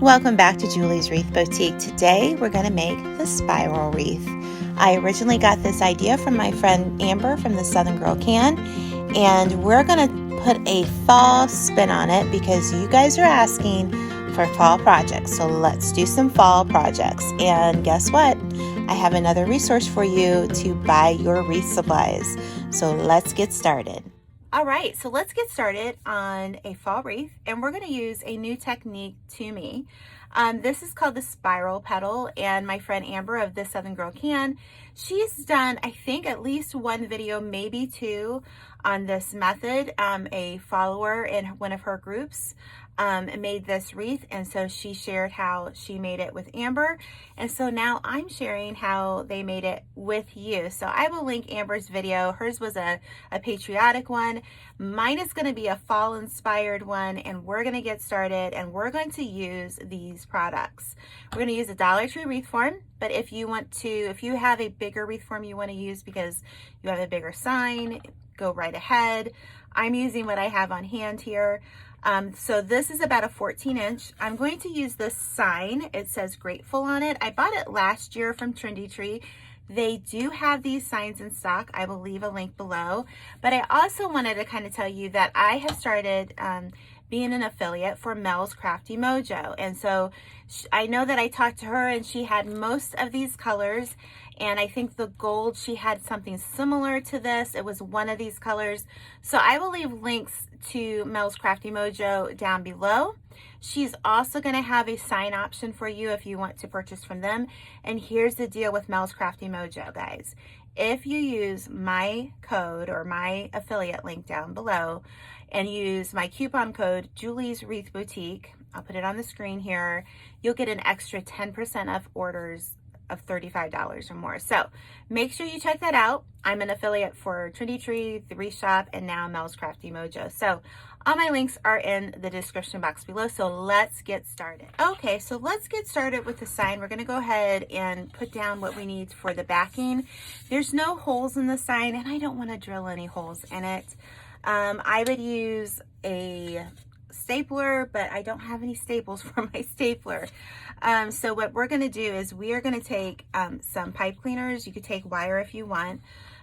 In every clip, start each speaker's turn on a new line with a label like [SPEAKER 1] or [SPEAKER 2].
[SPEAKER 1] Welcome back to Julie's Wreath Boutique. Today we're going to make the spiral wreath. I originally got this idea from my friend Amber from the Southern Girl Can, and we're going to put a fall spin on it because you guys are asking for fall projects. So let's do some fall projects. And guess what? I have another resource for you to buy your wreath supplies. So let's get started. All right, so let's get started on a fall wreath, and we're going to use a new technique to me. This is called the spiral petal, and my friend Amber of This Southern Girl Can, she's done, I think, at least one video, maybe two, on this method. A follower in one of her groups made this wreath, and so she shared how she made it with Amber, and so now I'm sharing how they made it with you. So I will link Amber's video. Hers was a patriotic one. Mine is going to be a fall inspired one, and we're going to get started, and we're going to use these products. We're going to use a Dollar Tree wreath form, but if you have a bigger wreath form you want to use because you have a bigger sign, go right ahead. I'm using what I have on hand here. So this is about a 14-inch. I'm going to use this sign. It says grateful on it. I bought it last year from Trendy Tree. They do have these signs in stock. I will leave a link below. But I also wanted to kind of tell you that I have started being an affiliate for Mel's Crafty Mojo. And so I know that I talked to her and she had most of these colors. And I think the gold, she had something similar to this. It was one of these colors. So I will leave links to Mel's Crafty Mojo down below. She's also going to have a sign option for you if you want to purchase from them. And here's the deal with Mel's Crafty Mojo, guys. If you use my code or my affiliate link down below and use my coupon code Julie's Wreath Boutique, I'll put it on the screen here, you'll get an extra 10% off orders of $35 or more. So make sure you check that out. I'm an affiliate for Trendy Tree, The Wreath Shop, and now Mel's Crafty Mojo. So all my links are in the description box below. So let's get started. Okay, so let's get started with the sign. We're going to go ahead and put down what we need for the backing. There's no holes in the sign, and I don't want to drill any holes in it. I would use a stapler, but I don't have any staples for my stapler. So what we're going to do is we are going to take some pipe cleaners. You could take wire if you want,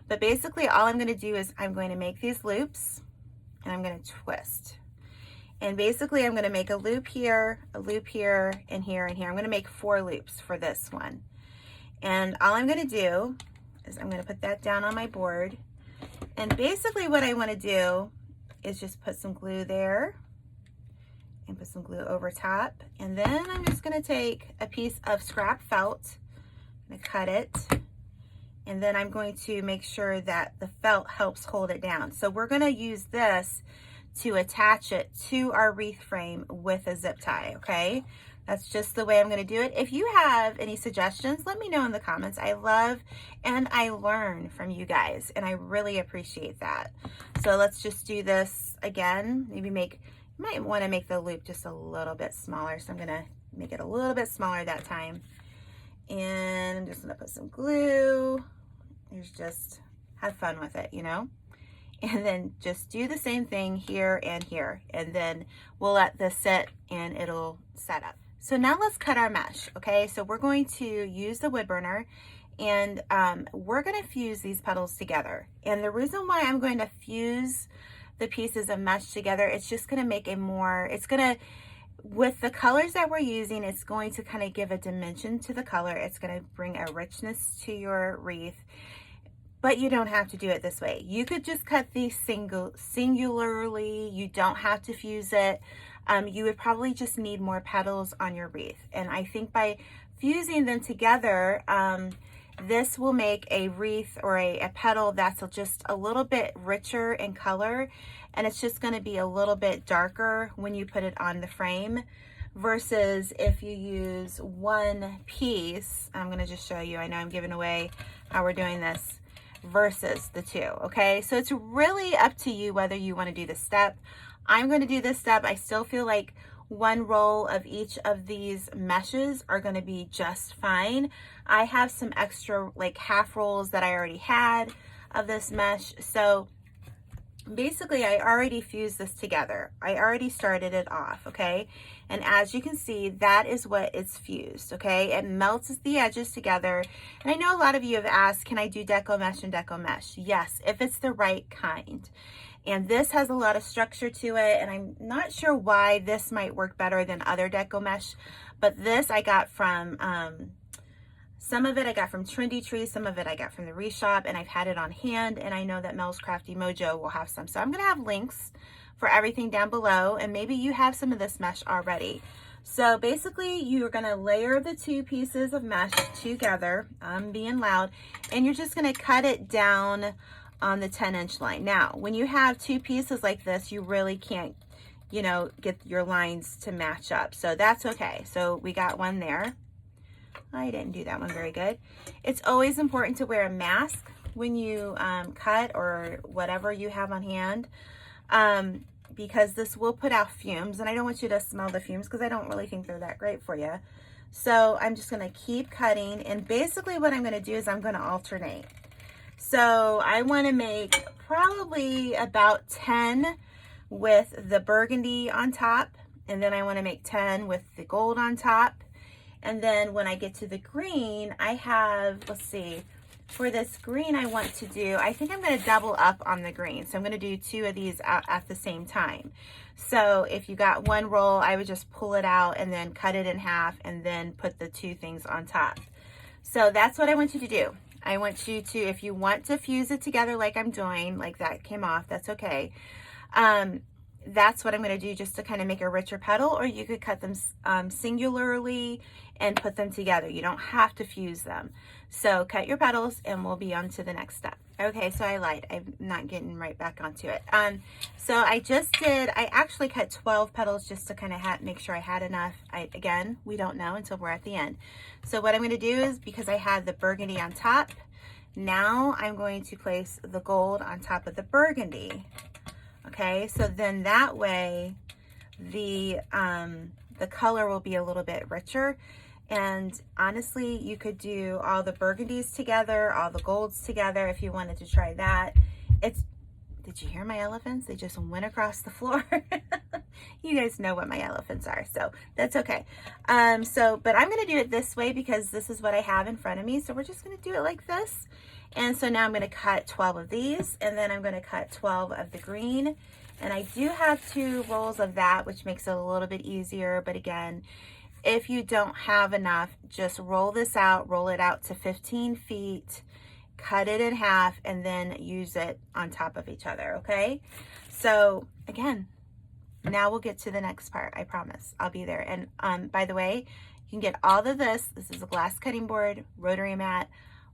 [SPEAKER 1] but basically all I'm going to do is I'm going to make these loops and I'm going to twist. And basically I'm going to make a loop here, and here, and here. I'm going to make 4 loops for this one. And all I'm going to do is I'm going to put that down on my board. And basically what I want to do is just put some glue there and put some glue over top. And then I'm just gonna take a piece of scrap felt, I'm gonna cut it, and then I'm going to make sure that the felt helps hold it down. So we're gonna use this to attach it to our wreath frame with a zip tie, okay? That's just the way I'm gonna do it. If you have any suggestions, let me know in the comments. I love and I learn from you guys, and I really appreciate that. So let's just do this again. Maybe might want to make the loop just a little bit smaller. So I'm going to make it a little bit smaller that time. And I'm just going to put some glue. There's just, have fun with it, you know? And then just do the same thing here and here. And then we'll let this sit and it'll set up. So now let's cut our mesh, okay? So we're going to use the wood burner and we're going to fuse these petals together. And the reason why I'm going to fuse the pieces of mesh together, it's just going to make with the colors that we're using, it's going to kind of give a dimension to the color. It's going to bring a richness to your wreath, but you don't have to do it this way. You could just cut these singularly. You don't have to fuse it. You would probably just need more petals on your wreath. And I think by fusing them together, this will make a wreath or a petal that's just a little bit richer in color, and it's just going to be a little bit darker when you put it on the frame versus if you use one piece. I'm going to just show you. I know I'm giving away how we're doing this versus the two. Okay, so it's really up to you whether you want to do this step. I'm going to do this step. I still feel like one roll of each of these meshes are going to be just fine. I have some extra like half rolls that I already had of this mesh. So basically I already fused this together. I already started it off, okay? And as you can see, that is what it's fused, okay? It melts the edges together. And I know a lot of you have asked, can I do deco mesh and deco mesh? Yes, if it's the right kind. And this has a lot of structure to it, and I'm not sure why this might work better than other deco mesh, but this I got from, some of it I got from Trendy Tree, some of it I got from the Wreath Shop, and I've had it on hand, and I know that Mel's Crafty Mojo will have some. So I'm gonna have links for everything down below, and maybe you have some of this mesh already. So basically you're gonna layer the two pieces of mesh together, I'm being loud, and you're just gonna cut it down on the 10-inch line. Now, when you have two pieces like this, you really can't, you know, get your lines to match up. So that's okay. So we got one there. I didn't do that one very good. It's always important to wear a mask when you cut or whatever you have on hand, because this will put out fumes, and I don't want you to smell the fumes because I don't really think they're that great for you. So I'm just gonna keep cutting, and basically what I'm gonna do is I'm gonna alternate. So I wanna make probably about 10 with the burgundy on top, and then I wanna make 10 with the gold on top. And then when I get to the green, I have, let's see, for this green I want to do, I think I'm going to double up on the green. So I'm going to do two of these at the same time. So if you got one roll, I would just pull it out and then cut it in half and then put the two things on top. So that's what I want you to do. I want you to, if you want to fuse it together like I'm doing, like that came off, that's okay. That's what I'm going to do just to kind of make a richer petal, or you could cut them singularly and put them together. You don't have to fuse them. So cut your petals and we'll be on to the next step. Okay, so I lied. I'm not getting right back onto it. So I actually cut 12 petals just to kind of make sure I had enough. Again, we don't know until we're at the end. So what I'm going to do is, because I had the burgundy on top, now I'm going to place the gold on top of the burgundy. Okay, so then that way the color will be a little bit richer. And honestly, you could do all the burgundies together, all the golds together if you wanted to try that. Did you hear my elephants? They just went across the floor. You guys know what my elephants are, so that's okay. But I'm gonna do it this way because this is what I have in front of me. So we're just gonna do it like this. And so now I'm gonna cut 12 of these, and then I'm gonna cut 12 of the green. And I do have 2 rolls of that, which makes it a little bit easier. But again, if you don't have enough, just roll this out, roll it out to 15 feet, cut it in half, and then use it on top of each other, okay? So again, now we'll get to the next part, I promise. I'll be there. And by the way, you can get all of this. This is a glass cutting board, rotary mat,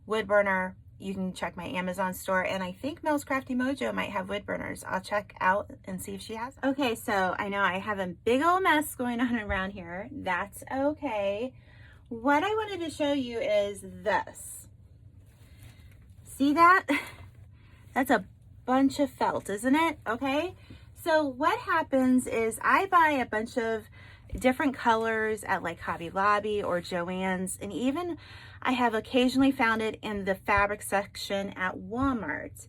[SPEAKER 1] wood burner. You can check my Amazon store, and I think Mel's Crafty Mojo might have wood burners. I'll check out and see if she has. Okay, so I know I have a big old mess going on around here. That's okay. What I wanted to show you is this. See that? That's a bunch of felt, isn't it? Okay, so what happens is I buy a bunch of different colors at like Hobby Lobby or Joann's, and even I have occasionally found it in the fabric section at Walmart.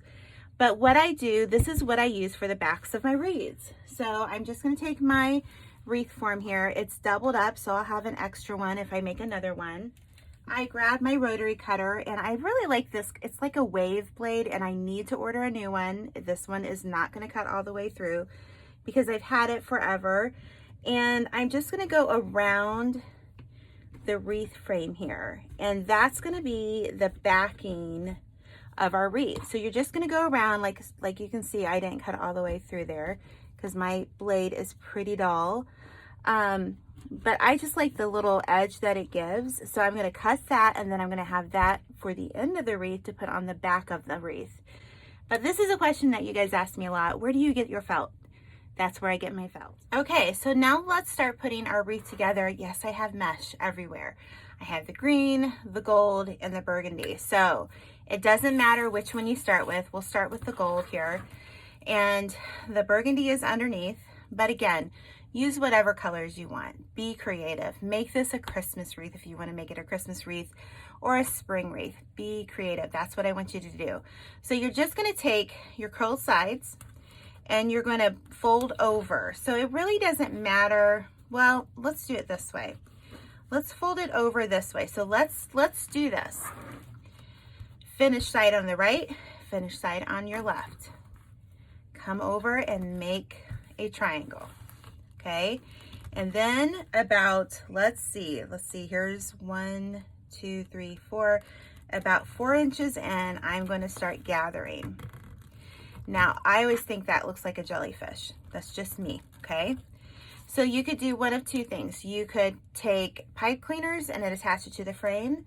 [SPEAKER 1] But what I do, this is what I use for the backs of my wreaths. So I'm just going to take my wreath form here. It's doubled up, so I'll have an extra one if I make another one. I grab my rotary cutter, and I really like this. It's like a wave blade, and I need to order a new one. This one is not going to cut all the way through because I've had it forever. And I'm just going to go around the wreath frame here, and that's going to be the backing of our wreath. So you're just going to go around, like you can see, I didn't cut all the way through there because my blade is pretty dull, but I just like the little edge that it gives. So I'm going to cut that, and then I'm going to have that for the end of the wreath to put on the back of the wreath. But this is a question that you guys ask me a lot. Where do you get your felt? That's where I get my felt. Okay, so now let's start putting our wreath together. Yes, I have mesh everywhere. I have the green, the gold, and the burgundy. So it doesn't matter which one you start with. We'll start with the gold here. And the burgundy is underneath. But again, use whatever colors you want. Be creative. Make this a Christmas wreath if you want to make it a Christmas wreath or a spring wreath. Be creative. That's what I want you to do. So you're just going to take your curled sides, and you're going to fold over. So it really doesn't matter Well, let's do it this way. Let's fold it over this way. So let's do this. Finish side on the right, finish side on your left. Come over and make a triangle, okay? And then about, let's see, here's 1, 2, 3, 4, about 4 inches, and I'm going to start gathering. Now, I always think that looks like a jellyfish. That's just me, okay? So you could do one of two things. You could take pipe cleaners and then attach it to the frame,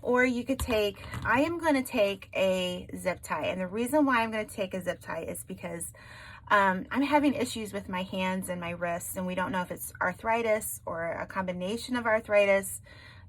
[SPEAKER 1] or you could take, I am going to take a zip tie. And the reason why I'm going to take a zip tie is because I'm having issues with my hands and my wrists, and we don't know if it's arthritis or a combination of arthritis,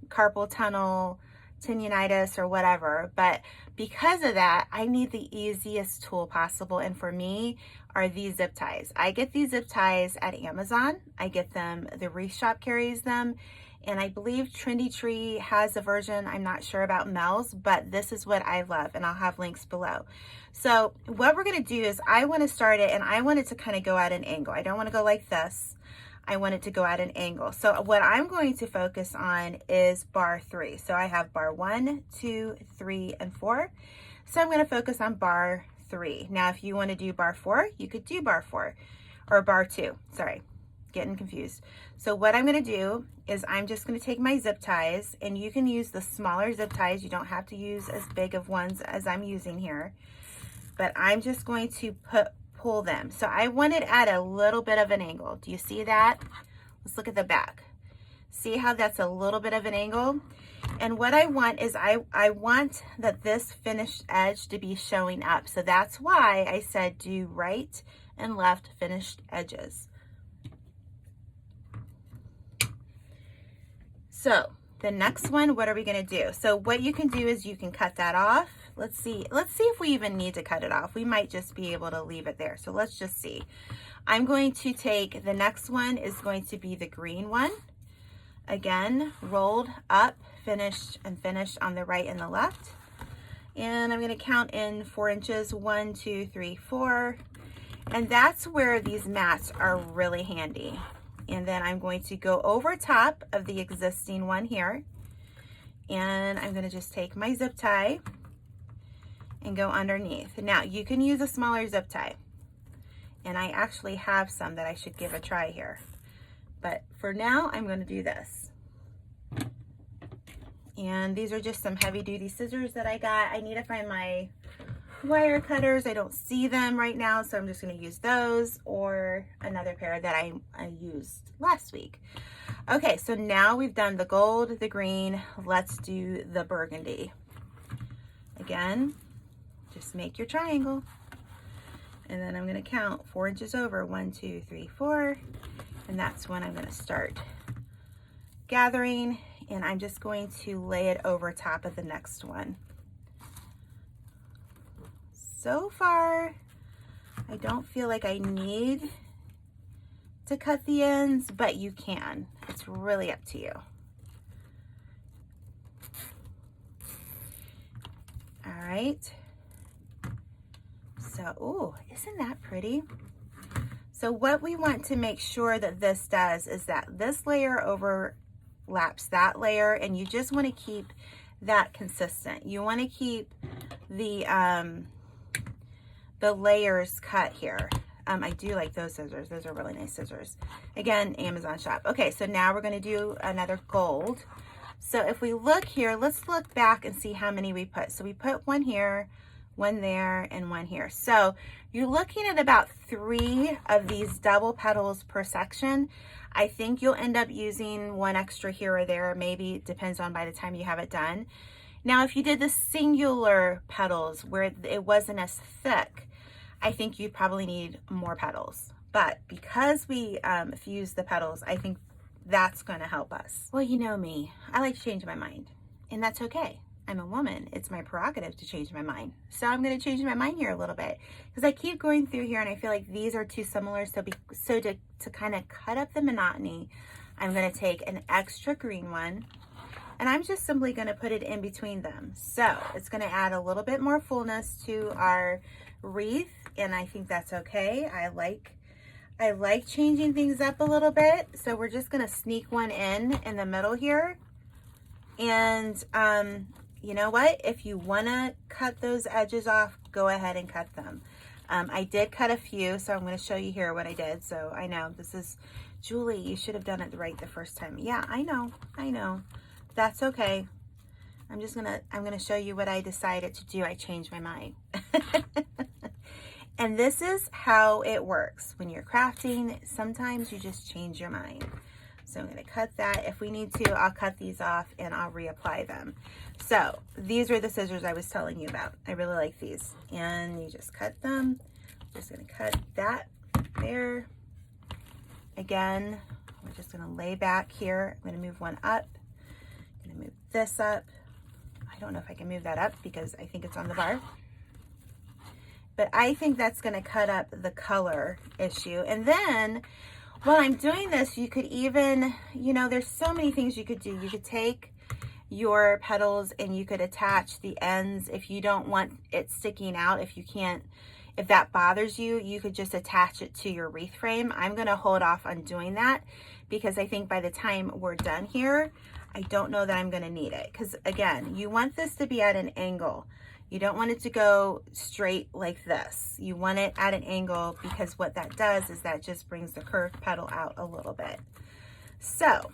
[SPEAKER 1] carpal tunnel, tendinitis, or whatever. But because of that, I need the easiest tool possible, and for me are these zip ties. I get these zip ties at Amazon. I get them, the Wreath shop carries them, and I believe Trendy Tree has a version. I'm not sure about Mel's, but this is what I love, and I'll have links below. So what we're going to do is I want to start it, and I want it to kind of go at an angle. I don't want to go like this. I want it to go at an angle. So what I'm going to focus on is bar 3. So I have bar 1, 2, 3, and 4. So I'm going to focus on bar 3. Now, if you want to do bar 4, you could do bar 4 or bar 2. Sorry, getting confused. So what I'm going to do is I'm just going to take my zip ties, and you can use the smaller zip ties. You don't have to use as big of ones as I'm using here, but I'm just going to pull them. So I want it at a little bit of an angle. Do you see that? Let's look at the back. See how that's a little bit of an angle? And what I want is I want that this finished edge to be showing up. So that's why I said do right and left finished edges. So the next one, what are we going to do? So what you can do is you can cut that off. Let's see if we even need to cut it off. We might just be able to leave it there. So let's just see. I'm going to take, the next one is going to be the green one. Again, rolled up, finished, and finished on the right and the left. And I'm going to count in 4 inches, 1, 2, 3, 4. And that's where these mats are really handy. And then I'm going to go over top of the existing one here. And I'm going to just take my zip tie and go underneath. Now, you can use a smaller zip tie. And I actually have some that I should give a try here. But for now, I'm going to do this. And these are just some heavy duty scissors that I got. I need to find my wire cutters. I don't see them right now, so I'm just going to use those or another pair that I used last week. Okay, so now we've done the gold, the green. Let's do the burgundy. Again, just make your triangle. And then I'm going to count 4 inches over, 1, 2, 3, 4. And that's when I'm going to start gathering. And I'm just going to lay it over top of the next one. So far, I don't feel like I need to cut the ends, but you can. It's really up to you. All right. So, ooh, isn't that pretty? So what we want to make sure that this does is that this layer overlaps that layer, and you just want to keep that consistent. You want to keep the layers cut here. I do like those scissors. Those are really nice scissors. Again, Amazon shop. Okay, so now we're going to do another gold. So if we look here, let's look back and see how many we put. So we put one here, one there, and one here. So you're looking at about 3 of these double petals per section. I think you'll end up using one extra here or there. Maybe it depends on by the time you have it done. Now, if you did the singular petals where it wasn't as thick, I think you'd probably need more petals. But because we fused the petals, I think that's going to help us. Well, you know me. I like to change my mind, and that's okay. I'm a woman. It's my prerogative to change my mind. So I'm going to change my mind here a little bit because I keep going through here and I feel like these are too similar. So to kind of cut up the monotony, I'm going to take an extra green one and I'm just simply going to put it in between them. So it's going to add a little bit more fullness to our wreath, and I think that's okay. I I like changing things up a little bit. So we're just gonna sneak one in the middle here. And you know what? If you wanna cut those edges off, go ahead and cut them. I did cut a few, so I'm gonna show you here what I did. So I know this is, Julie, you should have done it right the first time. Yeah, I know. That's okay. I'm gonna show you what I decided to do. I changed my mind. And this is how it works. When you're crafting, sometimes you just change your mind. So I'm gonna cut that. If we need to, I'll cut these off and I'll reapply them. So these are the scissors I was telling you about. I really like these. And you just cut them. I'm just gonna cut that there. Again, we're just gonna lay back here. I'm gonna move one up. I'm gonna move this up. I don't know if I can move that up because I think it's on the bar. But I think that's gonna cut up the color issue. And then while I'm doing this, you could even, you know, there's so many things you could do. You could take your petals and you could attach the ends if you don't want it sticking out. If that bothers you, you could just attach it to your wreath frame. I'm gonna hold off on doing that because I think by the time we're done here, I don't know that I'm gonna need it. Because again, you want this to be at an angle. You don't want it to go straight like this. You want it at an angle because what that does is that just brings the curved petal out a little bit. So,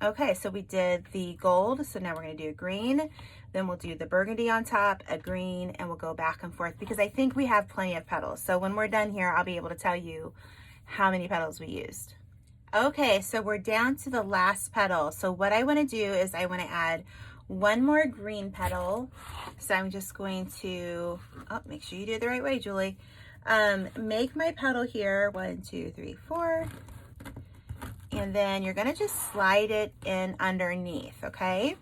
[SPEAKER 1] okay, so we did the gold. So now we're gonna do a green. Then we'll do the burgundy on top, a green, and we'll go back and forth because I think we have plenty of petals. So when we're done here, I'll be able to tell you how many petals we used. Okay, so we're down to the last petal. So what I wanna do is I wanna add one more green petal. So I'm just going to, make sure you do it the right way, Julie. Make my petal here, 1, 2, 3, 4. And then you're gonna just slide it in underneath, okay?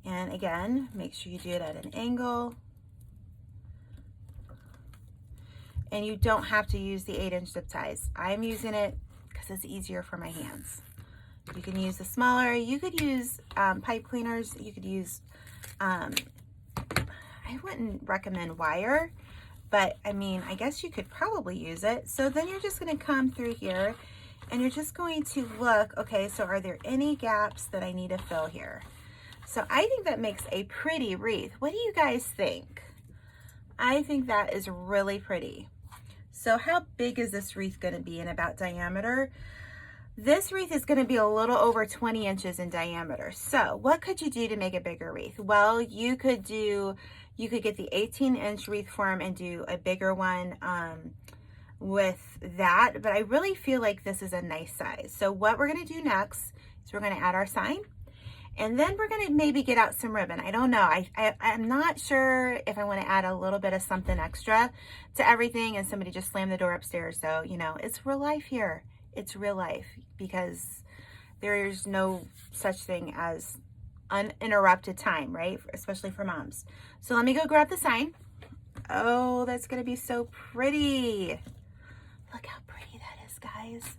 [SPEAKER 1] And again, make sure you do it at an angle. And you don't have to use the 8-inch zip ties. I'm using it because it's easier for my hands. You can use the smaller, you could use pipe cleaners, you could use, I wouldn't recommend wire, but I mean, I guess you could probably use it. So then you're just gonna come through here and you're just going to look, okay, so are there any gaps that I need to fill here? So I think that makes a pretty wreath. What do you guys think? I think that is really pretty. So how big is this wreath gonna be in about diameter? This wreath is going to be a little over 20 inches in diameter. So what could you do to make a bigger wreath? Well, you could get the 18-inch wreath form and do a bigger one with that. But I really feel like this is a nice size. So what we're going to do next is we're going to add our sign. And then we're going to maybe get out some ribbon. I don't know. I'm not sure if I want to add a little bit of something extra to everything and somebody just slammed the door upstairs. So, you know, it's real life here. It's real life because there's no such thing as uninterrupted time, right? Especially for moms. So let me go grab the sign. Oh, that's gonna be so pretty. Look how pretty that is, guys.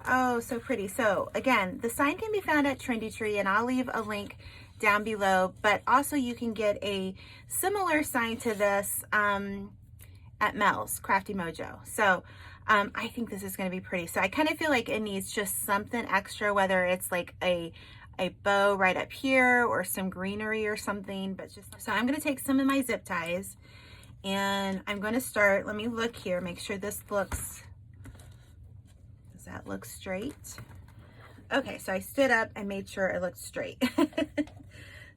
[SPEAKER 1] Oh, so pretty. So again, the sign can be found at Trendy Tree and I'll leave a link down below, but also you can get a similar sign to this at Mel's Crafty Mojo. So I think this is going to be pretty. So I kind of feel like it needs just something extra, whether it's like a bow right up here or some greenery or something, but just, so I'm going to take some of my zip ties and I'm going to start, let me look here, make sure this looks, does that look straight? Okay, so I stood up and made sure it looked straight.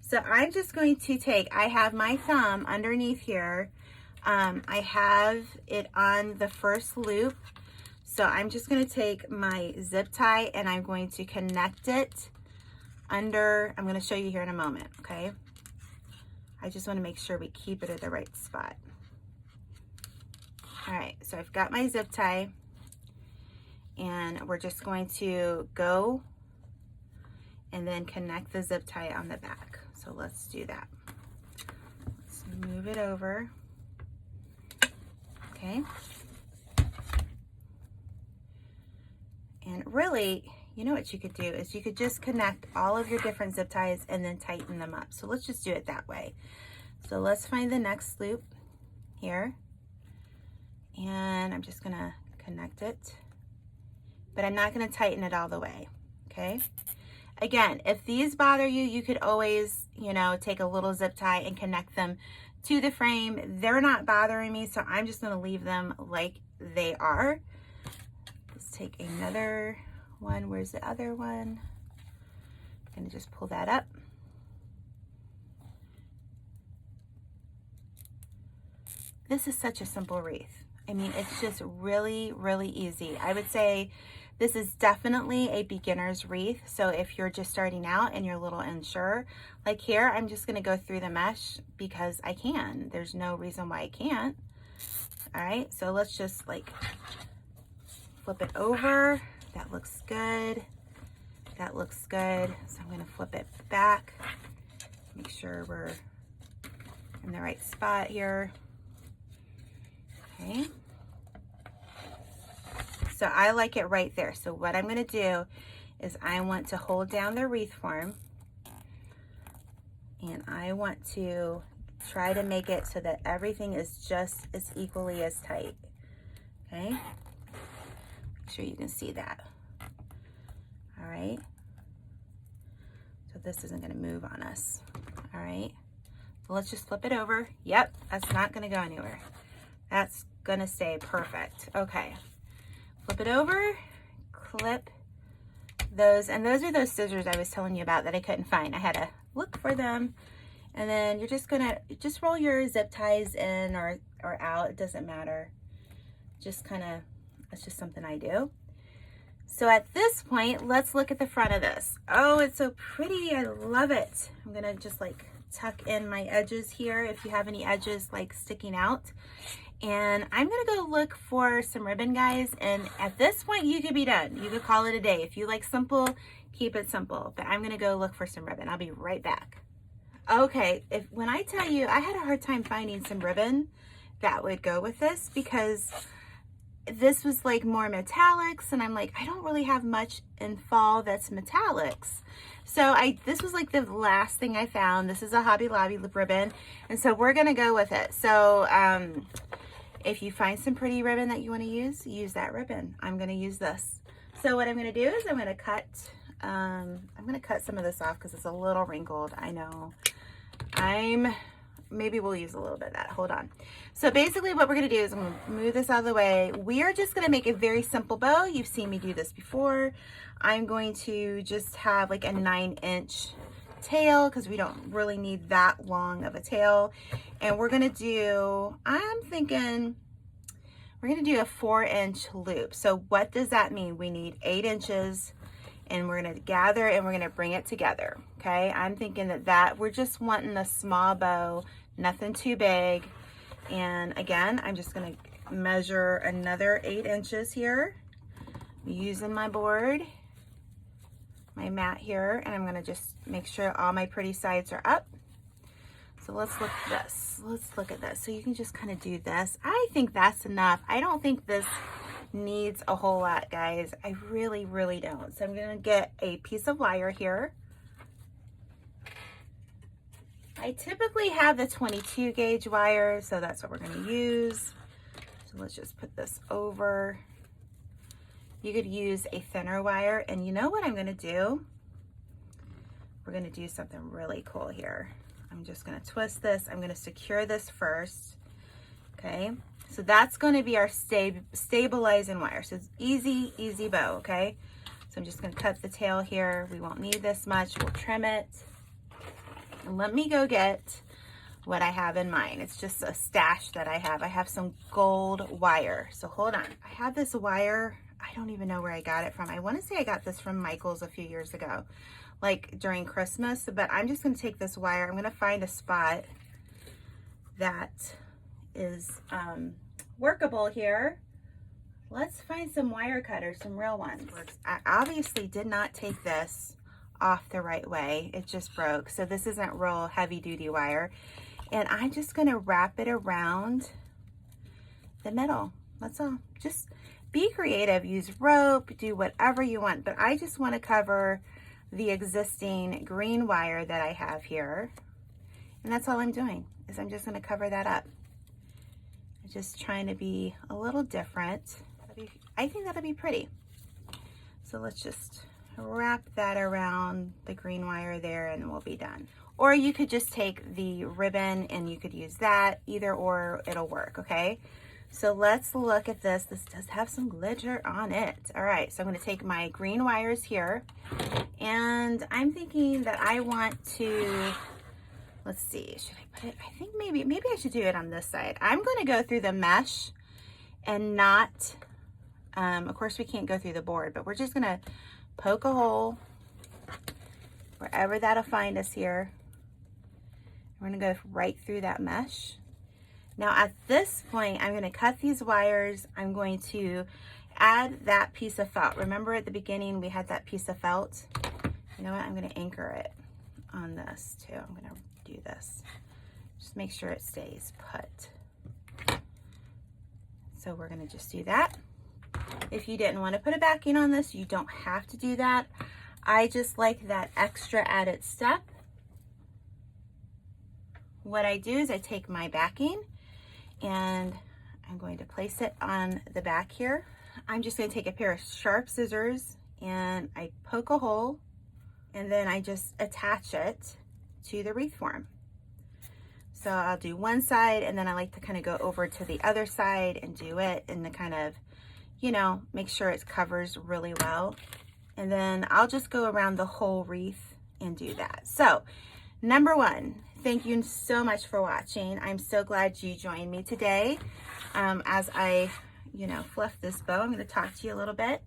[SPEAKER 1] So I'm just going to I have my thumb underneath here. I have it on the first loop. So I'm just going to take my zip tie and I'm going to connect it under, I'm going to show you here in a moment, okay? I just want to make sure we keep it at the right spot. All right, so I've got my zip tie and we're just going to go and then connect the zip tie on the back. So let's do that. Let's move it over. Okay. And really, you know what you could do is you could just connect all of your different zip ties and then tighten them up. So let's just do it that way. So let's find the next loop here. And I'm just gonna connect it but I'm not going to tighten it all the way, okay? Again, if these bother you, you could always, you know, take a little zip tie and connect them to the frame. They're not bothering me, so I'm just going to leave them like they are. Let's take another one. Where's the other one? I'm going to just pull that up. This is such a simple wreath. I mean, it's just really, really easy. I would say this is definitely a beginner's wreath. So if you're just starting out and you're a little unsure, like here, I'm just gonna go through the mesh because I can. There's no reason why I can't. All right, so let's just like flip it over. That looks good. That looks good. So I'm gonna flip it back. Make sure we're in the right spot here. Okay. So I like it right there. So what I'm going to do is I want to hold down the wreath form, and I want to try to make it so that everything is just as equally as tight. Okay. Make sure you can see that. All right. So this isn't going to move on us. All right. So let's just flip it over. Yep. That's not going to go anywhere. That's going to stay perfect. Okay. Flip it over, clip those, and those are those scissors I was telling you about that I couldn't find. I had to look for them, and then you're just gonna roll your zip ties in or out. It doesn't matter. Just kind of, that's just something I do. So at this point, let's look at the front of this. Oh, it's so pretty. I love it. I'm gonna just like tuck in my edges here if you have any edges like sticking out. And I'm gonna go look for some ribbon, guys, and at this point you could be done. You could call it a day. If you like simple, keep it simple, but I'm gonna go look for some ribbon. I'll be right back. Okay, when I tell you, I had a hard time finding some ribbon that would go with this because this was like more metallics, and I'm like, I don't really have much in fall that's metallics. So this was like the last thing I found. This is a Hobby Lobby ribbon, and so we're gonna go with it. So if you find some pretty ribbon that you want to use that ribbon. I'm going to use this. So what I'm going to do is I'm going to cut some of this off because it's a little wrinkled. I know. Maybe we'll use a little bit of that. Hold on. So basically what we're going to do is I'm going to move this out of the way. We are just going to make a very simple bow. You've seen me do this before. I'm going to just have like a 9-inch tail because we don't really need that long of a tail, and we're gonna do, I'm thinking we're gonna do a 4-inch loop. So what does that mean? We need 8 inches, and we're gonna gather and we're gonna bring it together. Okay, I'm thinking that we're just wanting a small bow, nothing too big. And again, I'm just gonna measure another 8 inches here using my board, my mat here, and I'm gonna just make sure all my pretty sides are up. So let's look at this. Let's look at this. So you can just kind of do this. I think that's enough. I don't think this needs a whole lot, guys. I really, really don't. So I'm gonna get a piece of wire here. I typically have the 22 gauge wire, so that's what we're gonna use. So let's just put this over. You could use a thinner wire, and you know what I'm gonna do? We're gonna do something really cool here. I'm just gonna twist this. I'm gonna secure this first, okay? So that's gonna be our stabilizing wire. So it's easy, easy bow, okay? So I'm just gonna cut the tail here. We won't need this much, we'll trim it. And let me go get what I have in mine. It's just a stash that I have. I have some gold wire. So hold on, I have this wire. I don't even know where I got it from. I want to say I got this from Michael's a few years ago, like during Christmas, but I'm just going to take this wire. I'm going to find a spot that is workable here. Let's find some wire cutters, some real ones. I obviously did not take this off the right way. It just broke. So this isn't real heavy duty wire. And I'm just going to wrap it around the middle. That's all. Just be creative, use rope, do whatever you want, but I just want to cover the existing green wire that I have here. And that's all I'm doing, is I'm just going to cover that up. I'm just trying to be a little different. I think that'll be pretty. So let's just wrap that around the green wire there and we'll be done. Or you could just take the ribbon and you could use that, either or it'll work, okay? So let's look at this. This does have some glitter on it. All right, so I'm gonna take my green wires here and I'm thinking that I want to, let's see, should I put it, I think maybe I should do it on this side. I'm gonna go through the mesh and not, of course we can't go through the board, but we're just gonna poke a hole wherever that'll find us here. We're gonna go right through that mesh. Now at this point, I'm gonna cut these wires. I'm going to add that piece of felt. Remember at the beginning, we had that piece of felt? You know what, I'm gonna anchor it on this too. I'm gonna do this. Just make sure it stays put. So we're gonna just do that. If you didn't want to put a backing on this, you don't have to do that. I just like that extra added step. What I do is I take my backing and I'm going to place it on the back here. I'm just going to take a pair of sharp scissors and I poke a hole and then I just attach it to the wreath form. So I'll do one side and then I like to kind of go over to the other side and do it in the kind of, you know, make sure it covers really well. And then I'll just go around the whole wreath and do that. So number one, thank you so much for watching. I'm so glad you joined me today. As I, you know, fluff this bow, I'm going to talk to you a little bit.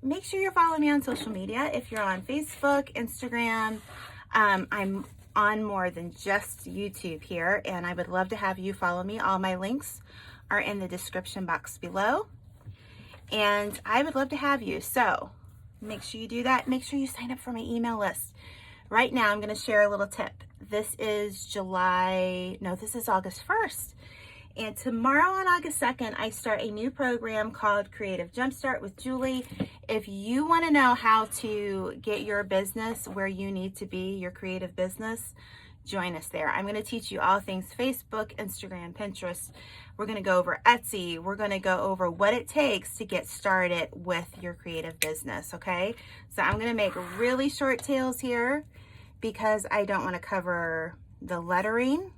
[SPEAKER 1] Make sure you're following me on social media. If you're on Facebook, Instagram, I'm on more than just YouTube here, and I would love to have you follow me. All my links are in the description box below, and I would love to have you. So make sure you do that. Make sure you sign up for my email list. Right now, I'm going to share a little tip. This is August 1st. And tomorrow on August 2nd, I start a new program called Creative Jumpstart with Julie. If you want to know how to get your business where you need to be, your creative business, join us there. I'm going to teach you all things Facebook, Instagram, Pinterest. We're going to go over Etsy. We're going to go over what it takes to get started with your creative business, okay? So I'm going to make really short tails here because I don't want to cover the lettering.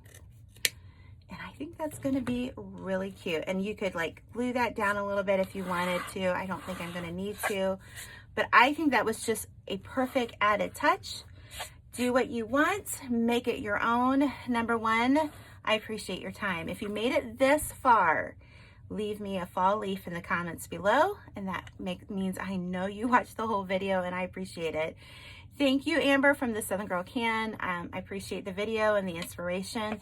[SPEAKER 1] And I think that's going to be really cute. And you could like glue that down a little bit if you wanted to. I don't think I'm going to need to. But I think that was just a perfect added touch. Do what you want. Make it your own. Number one, I appreciate your time. If you made it this far, leave me a fall leaf in the comments below. And that means I know you watched the whole video and I appreciate it. Thank you, Amber from the Southern Girl Can. I appreciate the video and the inspiration.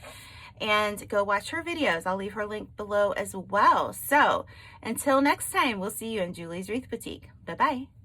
[SPEAKER 1] And go watch her videos. I'll leave her link below as well. So until next time, we'll see you in Julie's Wreath Boutique. Bye-bye.